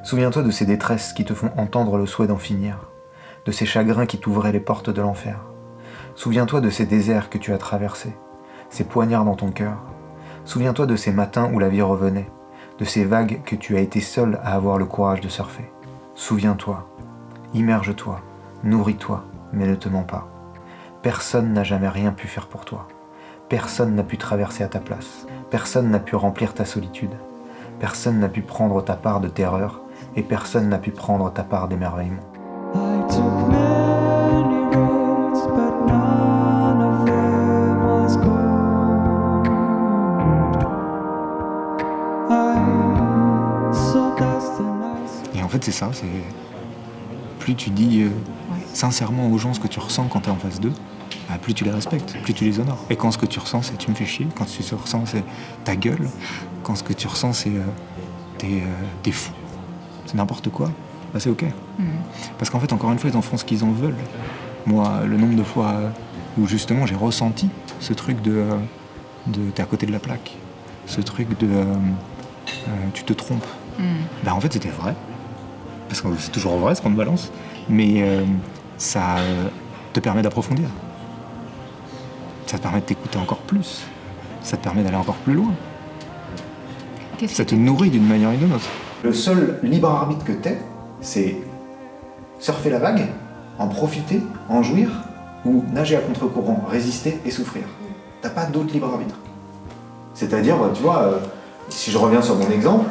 Souviens-toi de ces détresses qui te font entendre le souhait d'en finir, de ces chagrins qui t'ouvraient les portes de l'enfer. Souviens-toi de ces déserts que tu as traversés, ces poignards dans ton cœur. Souviens-toi de ces matins où la vie revenait, de ces vagues que tu as été seul à avoir le courage de surfer. Souviens-toi, immerge-toi, nourris-toi, mais ne te mens pas. Personne n'a jamais rien pu faire pour toi. Personne n'a pu traverser à ta place. Personne n'a pu remplir ta solitude. Personne n'a pu prendre ta part de terreur et personne n'a pu prendre ta part d'émerveillement. Et en fait c'est ça, c'est plus tu dis sincèrement aux gens ce que tu ressens quand tu es en face d'eux, plus tu les respectes, plus tu les honores. Et quand ce que tu ressens c'est tu me fais chier, quand ce que tu ressens c'est ta gueule, quand ce que tu ressens c'est t'es fou, c'est n'importe quoi, bah c'est ok. Parce qu'en fait encore une fois ils en font ce qu'ils en veulent. Moi le nombre de fois où justement j'ai ressenti ce truc de t'es à côté de la plaque, ce truc de tu te trompes, bah en fait c'était vrai. Parce que c'est toujours vrai ce qu'on te balance, mais ça te permet d'approfondir. Ça te permet de t'écouter encore plus. Ça te permet d'aller encore plus loin. Ça te nourrit d'une manière ou d'une autre. Le seul libre arbitre que t'aies, c'est surfer la vague, en profiter, en jouir, ou nager à contre-courant, résister et souffrir. T'as pas d'autre libre arbitre. C'est-à-dire, tu vois, si je reviens sur mon exemple,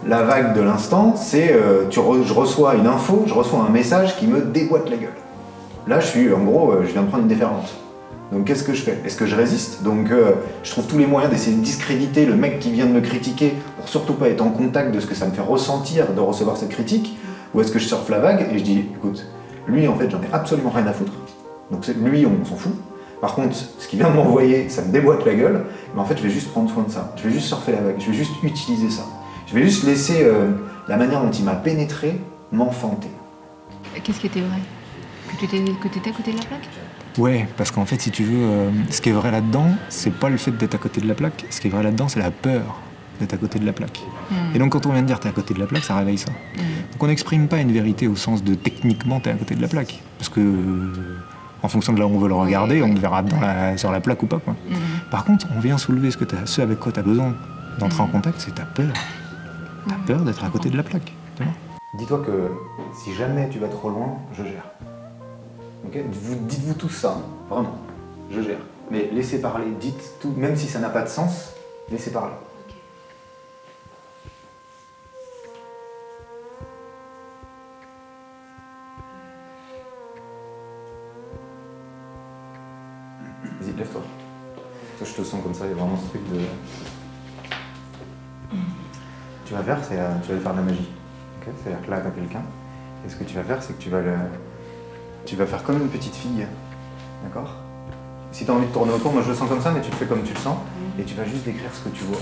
la vague de l'instant, c'est je reçois une info, je reçois un message qui me déboîte la gueule. Là, je viens de prendre une déferlante. Donc qu'est-ce que je fais? Est-ce que je résiste? Donc je trouve tous les moyens d'essayer de discréditer le mec qui vient de me critiquer pour surtout pas être en contact de ce que ça me fait ressentir de recevoir cette critique? Ou est-ce que je surfe la vague et je dis, écoute, lui en fait j'en ai absolument rien à foutre. Donc lui on s'en fout. Par contre, ce qu'il vient de m'envoyer, ça me déboîte la gueule. Mais en fait je vais juste prendre soin de ça. Je vais juste surfer la vague, je vais juste utiliser ça. Je vais juste laisser la manière dont il m'a pénétré m'enfanter. Qu'est-ce qui était vrai? Que t'étais à côté de la plaque? Ouais, parce qu'en fait, si tu veux, ce qui est vrai là-dedans, c'est pas le fait d'être à côté de la plaque. Ce qui est vrai là-dedans, c'est la peur d'être à côté de la plaque. Et donc, quand on vient de dire t'es à côté de la plaque, ça réveille ça. Donc, on n'exprime pas une vérité au sens de techniquement t'es à côté de la plaque. Parce que, en fonction de là où on veut le regarder, on le verra sur la plaque ou pas, quoi. Par contre, on vient soulever ce avec quoi t'as besoin d'entrer en contact, c'est ta peur. T'as peur d'être à côté de la plaque. Dis-toi que si jamais tu vas trop loin, je gère. Okay, dites-vous tous ça, hein, vraiment, je gère. Mais laissez parler, dites tout, même si ça n'a pas de sens, laissez parler. Vas-y, lève-toi. Toi, je te sens comme ça, il y a vraiment ce truc de... Tu vas faire, tu vas aller faire de la magie. Okay, c'est-à-dire que là, t'as quelqu'un, et ce que tu vas faire, c'est que tu vas faire comme une petite fille, d'accord? Si tu as envie de tourner autour, moi je le sens comme ça, mais tu le fais comme tu le sens, et tu vas juste décrire ce que tu vois.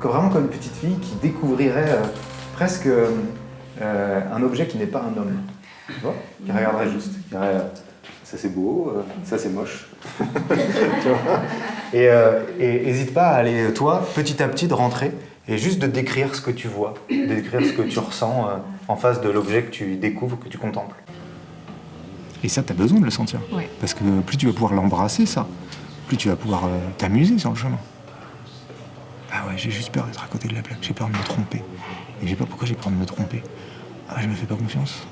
Vraiment comme une petite fille qui découvrirait presque un objet qui n'est pas un homme. Tu vois? Qui regarderait juste, qui dirait ça c'est beau, ça c'est moche. Tu vois? Et n'hésite pas à aller, toi, petit à petit, de rentrer, et juste de décrire ce que tu vois, de décrire ce que tu ressens en face de l'objet que tu découvres, que tu contemples. Et ça, t'as besoin de le sentir. Ouais. Parce que plus tu vas pouvoir l'embrasser, ça, plus tu vas pouvoir t'amuser sur le chemin. Ah ouais, j'ai juste peur d'être à côté de la plaque, j'ai peur de me tromper. Et j'ai peur, pourquoi j'ai peur de me tromper? Ah, je me fais pas confiance.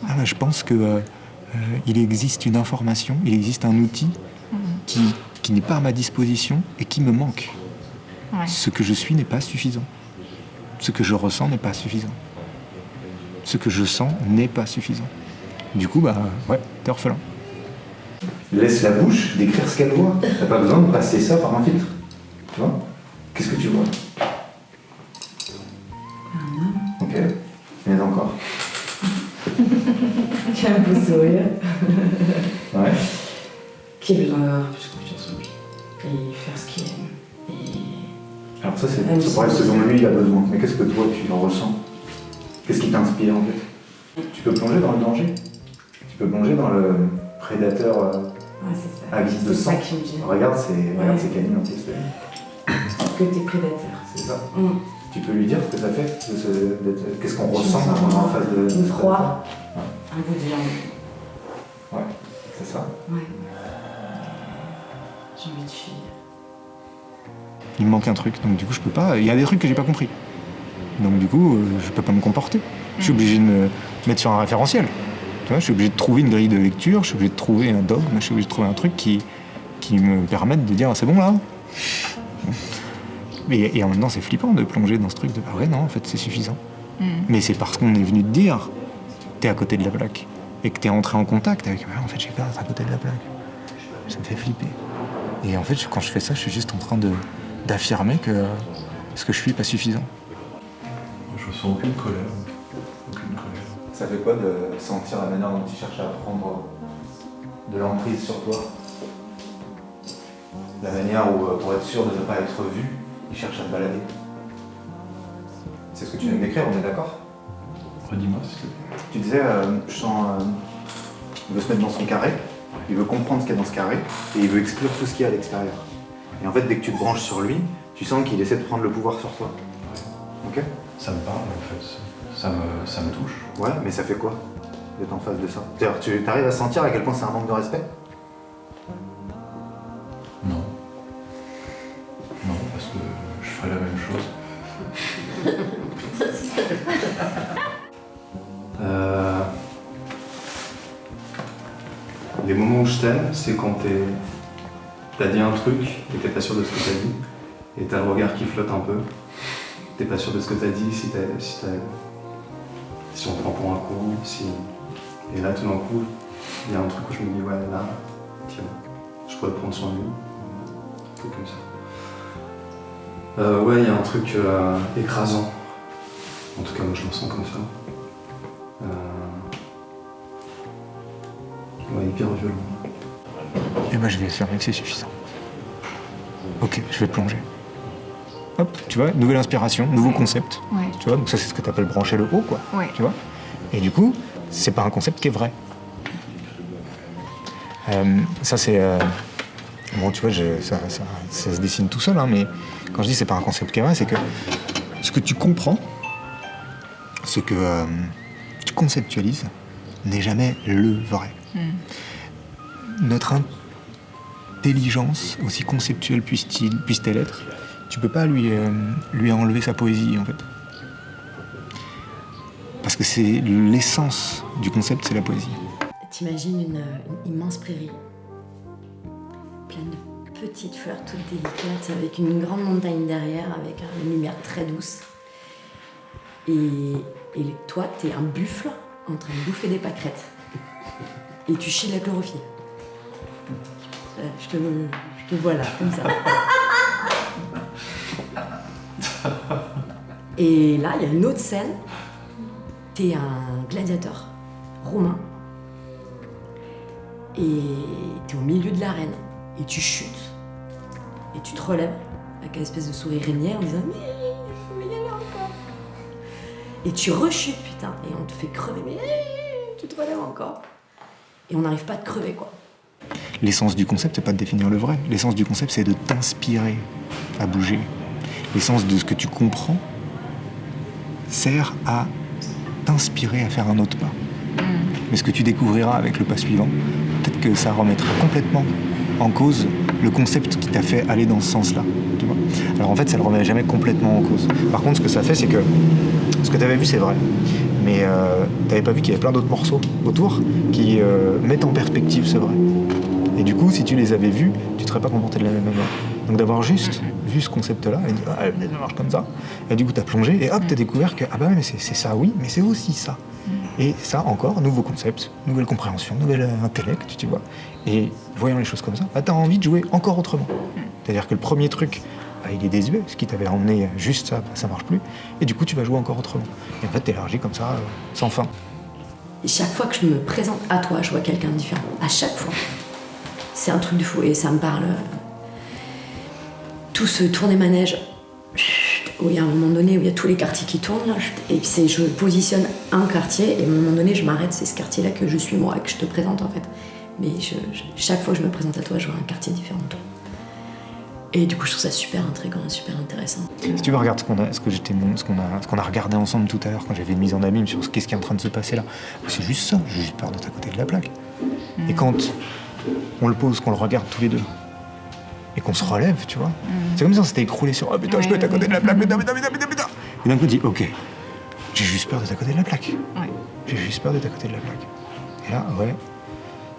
Ah bah, je pense que il existe une information, il existe un outil qui n'est pas à ma disposition et qui me manque. Ouais. Ce que je suis n'est pas suffisant. Ce que je ressens n'est pas suffisant. Ce que je sens n'est pas suffisant. Du coup, bah ouais, t'es orphelin. Laisse la bouche décrire ce qu'elle voit. T'as pas besoin de passer ça par un filtre. Tu vois? Qu'est-ce que tu vois? Un homme. Ok. Mais encore. Qui a un beau sourire. Ouais. Qui a besoin d'avoir plus confiance en lui. Et faire ce qu'il aime. Et... Alors ça, c'est pareil, selon lui, il a besoin. Mais qu'est-ce que toi, tu en ressens? Qu'est-ce qui t'inspire, en fait? Tu peux plonger dans le danger. Tu peux plonger dans le prédateur ouais, c'est ça. avide de C'est sang. ça qui me gêne. Regarde ces canines en pièces. Côté prédateur. C'est ça. Tu peux lui dire ce que ça fait, qu'est-ce qu'on ressent quand on est en face de... Une froid, Ouais. un bout de viande. Ouais, c'est ça. Ouais. J'ai envie de fuir. Il me manque un truc, donc du coup je peux pas. Il y a des trucs que j'ai pas compris. Donc du coup, je peux pas me comporter. Je suis obligé de me mettre sur un référentiel. Tu vois, je suis obligé de trouver une grille de lecture, je suis obligé de trouver un dogme, je suis obligé de trouver un truc qui me permette de dire c'est bon là. Et en même temps c'est flippant de plonger dans ce truc de ouais non en fait c'est suffisant. Mais c'est parce qu'on est venu te dire t'es à côté de la plaque et que t'es entré en contact avec en fait j'ai peur d'être à côté de la plaque. Ça me fait flipper. Et en fait quand je fais ça je suis juste en train d'affirmer que ce que je suis n'est pas suffisant. Je ressens aucune colère. Aucune colère. Ça fait quoi de sentir la manière dont tu cherches à prendre de l'emprise sur toi? La manière où, pour être sûr de ne pas être vu, il cherche à te balader. C'est ce que tu viens de décrire, on est d'accord? Redis-moi, s'il te plaît. Tu disais, je sens... il veut se mettre dans son carré, il veut comprendre ce qu'il y a dans ce carré, et il veut exclure tout ce qu'il y a à l'extérieur. Et en fait, dès que tu te branches sur lui, tu sens qu'il essaie de prendre le pouvoir sur toi. Ok? Ça me parle, en fait. Ça me touche. Ouais, mais ça fait quoi d'être en face de ça? C'est-à-dire, tu arrives à sentir à quel point c'est un manque de respect? Non. Non, parce que je ferais la même chose. Les moments où je t'aime, c'est quand t'as dit un truc et t'es pas sûr de ce que t'as dit, et t'as le regard qui flotte un peu. T'es pas sûr de ce que t'as dit, si on te prend pour un con, Et là, tout d'un coup, il y a un truc où je me dis, ouais, là, tiens, je pourrais prendre soin de lui. Un truc comme ça. Ouais, il y a un truc écrasant. En tout cas, moi, je le sens comme ça. Ouais, hyper violent. Et moi je vais affirmer que c'est suffisant. Ok, je vais plonger. Hop, tu vois, nouvelle inspiration, nouveau concept. Ouais. Tu vois, donc ça c'est ce que tu appelles brancher le haut, quoi. Ouais. Tu vois. Et du coup, c'est pas un concept qui est vrai. Ça c'est... Bon, tu vois, ça se dessine tout seul, hein, mais quand je dis c'est pas un concept qui est vrai, c'est que ce que tu comprends, ce que tu conceptualises, n'est jamais le vrai. Notre intelligence, aussi conceptuelle puisse-t-elle être, tu peux pas lui enlever sa poésie, en fait. Parce que c'est l'essence du concept, c'est la poésie. T'imagines une immense prairie, pleine de petites fleurs toutes délicates, avec une grande montagne derrière, avec une lumière très douce. Et toi, t'es un buffle en train de bouffer des pâquerettes. Et tu chies de la chlorophylle. Je te vois là, comme ça. Et là, il y a une autre scène. T'es un gladiateur romain. Et t'es au milieu de l'arène. Et tu chutes. Et tu te relèves avec une espèce de sourire régnier en disant mais il y en a encore. Et tu rechutes, putain. Et on te fait crever. Mais tu te relèves encore. Et on n'arrive pas à te crever, quoi. L'essence du concept, c'est pas de définir le vrai. L'essence du concept, c'est de t'inspirer à bouger. L'essence de ce que tu comprends sert à t'inspirer à faire un autre pas. Mais ce que tu découvriras avec le pas suivant, peut-être que ça remettra complètement en cause le concept qui t'a fait aller dans ce sens-là. Tu vois ? Alors en fait, ça ne le remet jamais complètement en cause. Par contre, ce que ça fait, c'est que ce que tu avais vu, c'est vrai. Mais tu n'avais pas vu qu'il y avait plein d'autres morceaux autour qui mettent en perspective ce vrai. Et du coup, si tu les avais vus, tu ne te serais pas comporté de la même manière. Donc d'avoir juste vu ce concept-là, et dit ah, ça marche comme ça, et du coup tu as plongé, et hop, tu as découvert que ah bah mais c'est ça, oui, mais c'est aussi ça. Et ça encore, nouveau concept, nouvelle compréhension, nouvel intellect, tu vois. Et voyant les choses comme ça, bah, tu as envie de jouer encore autrement. C'est-à-dire que le premier truc, bah, il est désuet, ce qui t'avait emmené juste ça, bah, ça marche plus, et du coup tu vas jouer encore autrement. Et en fait tu élargis comme ça, sans fin. Et chaque fois que je me présente à toi, je vois quelqu'un de différent. À chaque fois. C'est un truc de fou et ça me parle. Tout ce tourner-manège, où il y a un moment donné où il y a tous les quartiers qui tournent, là, et je positionne un quartier et à un moment donné je m'arrête, c'est ce quartier-là que je suis moi et que je te présente en fait. Mais chaque fois que je me présente à toi, je vois un quartier différent de toi. Et du coup, je trouve ça super intriguant et super intéressant. Si tu veux, regarde ce qu'on a regardé ensemble tout à l'heure quand j'avais une mise en abîme sur qu'est-ce qui est en train de se passer là. C'est juste ça, j'ai juste peur d'être à côté de la plaque. Et quand on le pose, qu'on le regarde tous les deux, et qu'on se relève, tu vois, c'est comme si on s'était écroulé sur « Oh putain, je peux être à côté de la plaque, putain. » Et d'un coup, on dit « Ok, j'ai juste peur d'être à côté de la plaque. Ouais. J'ai juste peur d'être à côté de la plaque. » Et là, ouais,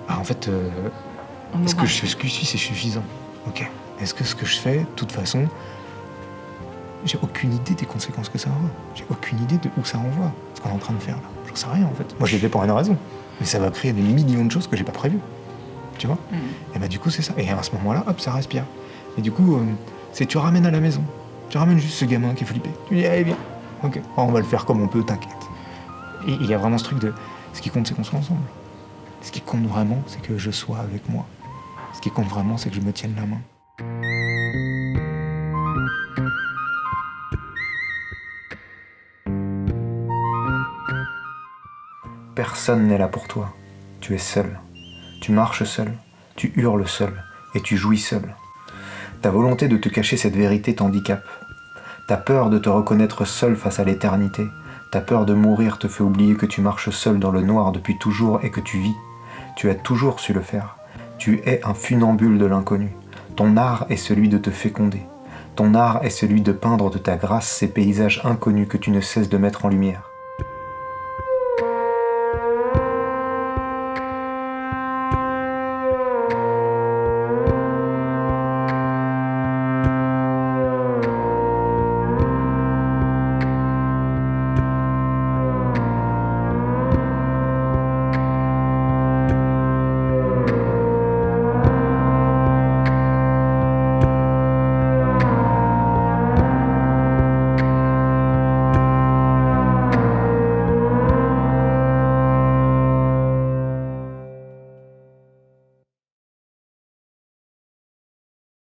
en fait, On est-ce aura. que ce que je suis, c'est suffisant? Ok. Est-ce que ce que je fais, de toute façon, j'ai aucune idée des conséquences que ça aura. J'ai aucune idée de où ça envoie, ce qu'on est en train de faire là. J'en sais rien en fait. Moi je l'ai fait pour une raison. Mais ça va créer des millions de choses que j'ai pas prévues. Tu vois? Et bah du coup c'est ça. Et à ce moment-là, hop, ça respire. Et du coup, c'est tu ramènes à la maison. Tu ramènes juste ce gamin qui est flippé. Tu lui dis, allez viens. Ok, on va le faire comme on peut, t'inquiète. Et il y a vraiment ce truc de, ce qui compte c'est qu'on soit ensemble. Ce qui compte vraiment, c'est que je sois avec moi. Ce qui compte vraiment, c'est que je me tienne la main. Personne n'est là pour toi. Tu es seul. Tu marches seul. Tu hurles seul. Et tu jouis seul. Ta volonté de te cacher cette vérité t'handicape. Ta peur de te reconnaître seul face à l'éternité. Ta peur de mourir te fait oublier que tu marches seul dans le noir depuis toujours et que tu vis. Tu as toujours su le faire. Tu es un funambule de l'inconnu. Ton art est celui de te féconder. Ton art est celui de peindre de ta grâce ces paysages inconnus que tu ne cesses de mettre en lumière.